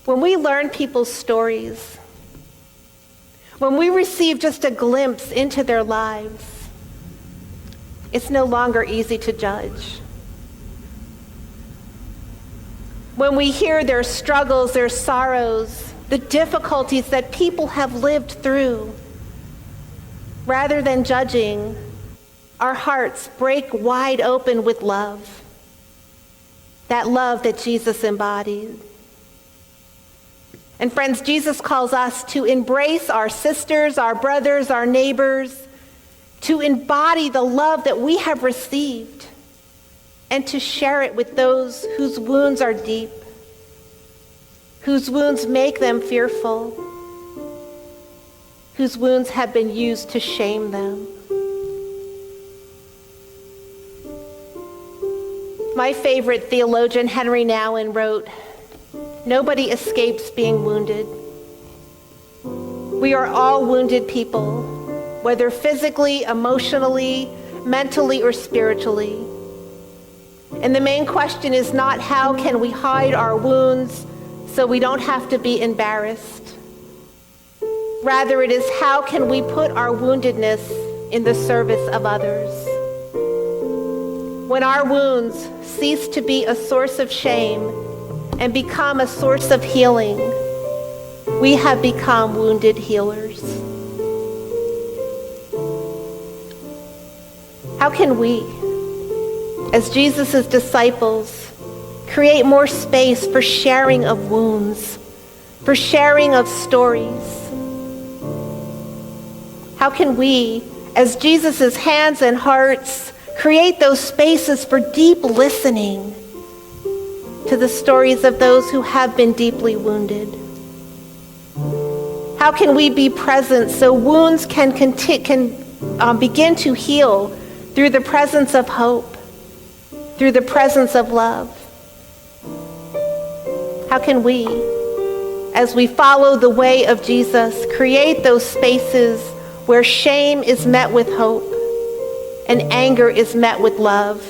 When we learn people's stories, when we receive just a glimpse into their lives, it's no longer easy to judge. When we hear their struggles, their sorrows, the difficulties that people have lived through, rather than judging, our hearts break wide open with love. That love that Jesus embodied. And friends, Jesus calls us to embrace our sisters, our brothers, our neighbors, to embody the love that we have received, and to share it with those whose wounds are deep, whose wounds make them fearful, whose wounds have been used to shame them. My favorite theologian, Henry Nouwen, wrote, "Nobody escapes being wounded. We are all wounded people, whether physically, emotionally, mentally, or spiritually. And the main question is not how can we hide our wounds so we don't have to be embarrassed. Rather, it is how can we put our woundedness in the service of others. When our wounds cease to be a source of shame and become a source of healing, we have become wounded healers." How can we, as Jesus' disciples, create more space for sharing of wounds, for sharing of stories? How can we, as Jesus' hands and hearts, create those spaces for deep listening to the stories of those who have been deeply wounded? How can we be present so wounds can begin to heal through the presence of hope, through the presence of love? How can we, as we follow the way of Jesus, create those spaces where shame is met with hope and anger is met with love,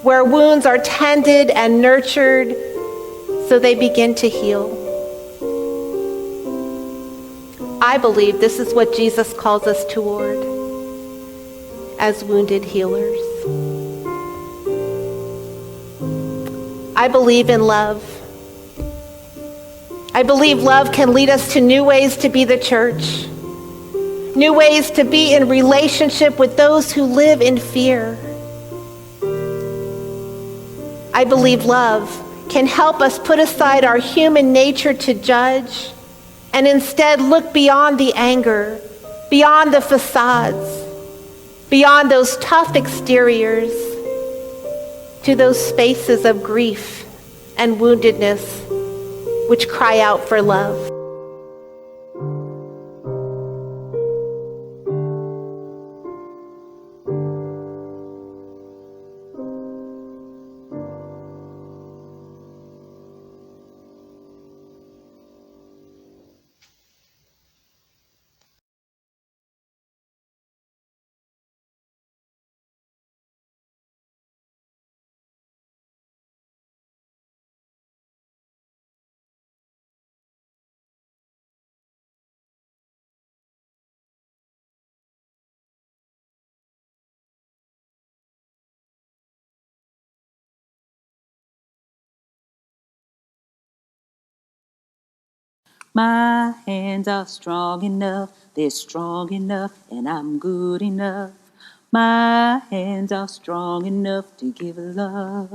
where wounds are tended and nurtured so they begin to heal? I believe this is what Jesus calls us toward as wounded healers. I believe in love. I believe love can lead us to new ways to be the church, new ways to be in relationship with those who live in fear. I believe love can help us put aside our human nature to judge and instead look beyond the anger, beyond the facades, beyond those tough exteriors, to those spaces of grief and woundedness which cry out for love. My hands are strong enough, they're strong enough, and I'm good enough. My hands are strong enough to give love.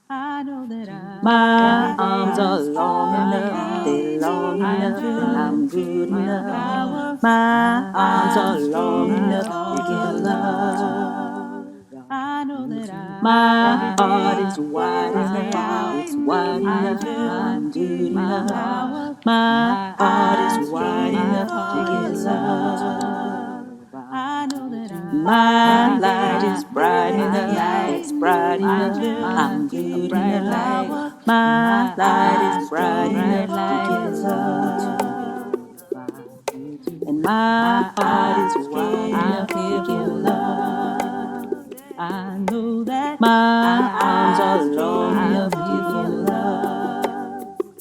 I know that my arms are long enough, they're long enough, and I'm good enough. My arms are long enough to give love. I know that my heart is wide enough, it's wide enough, I'm good enough. My heart is wide enough to give love. I know that my light is bright enough, it's bright enough, I'm good enough. My light is bright enough to give love. And my heart is wide enough to give love. I know that my arms are long enough to give love.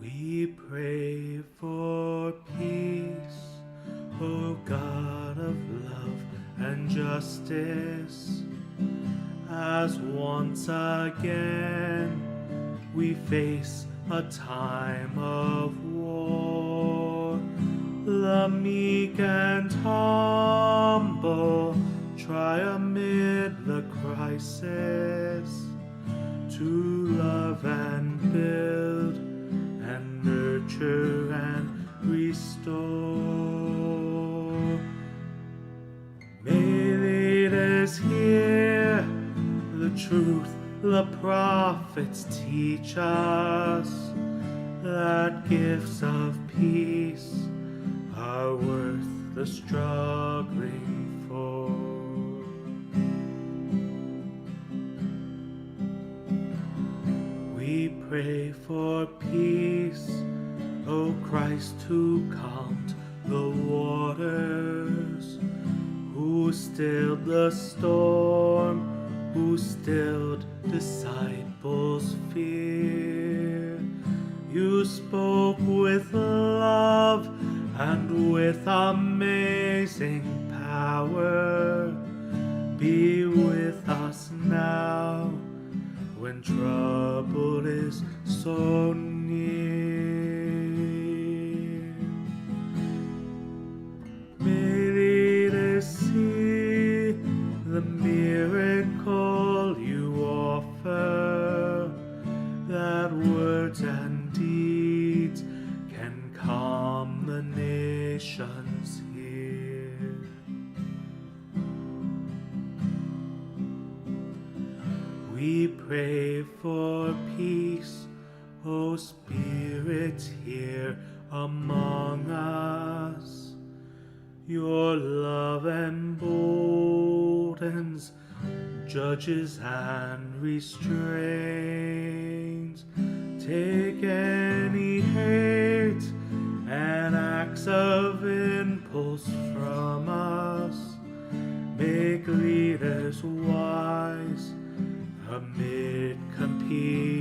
We pray for peace, O God of love and justice, as once again we face a time of war. The meek and humble try amid the crisis to love and build and nurture and restore. May leaders hear the truth the prophets teach us, that gifts of peace are worth the struggling for. We pray for peace, O Christ, who calmed the waters, who stilled the storm, who stilled disciples' fear. You spoke with love and with amazing power. Be with us now when trouble is so near. May leaders see the miracle you offer, that words and deeds can calm the nations here. We pray for peace, O Spirit, here among us. Your love emboldens judges and restrains. Take any hate and acts of impulse from us. Make leaders wise amid competing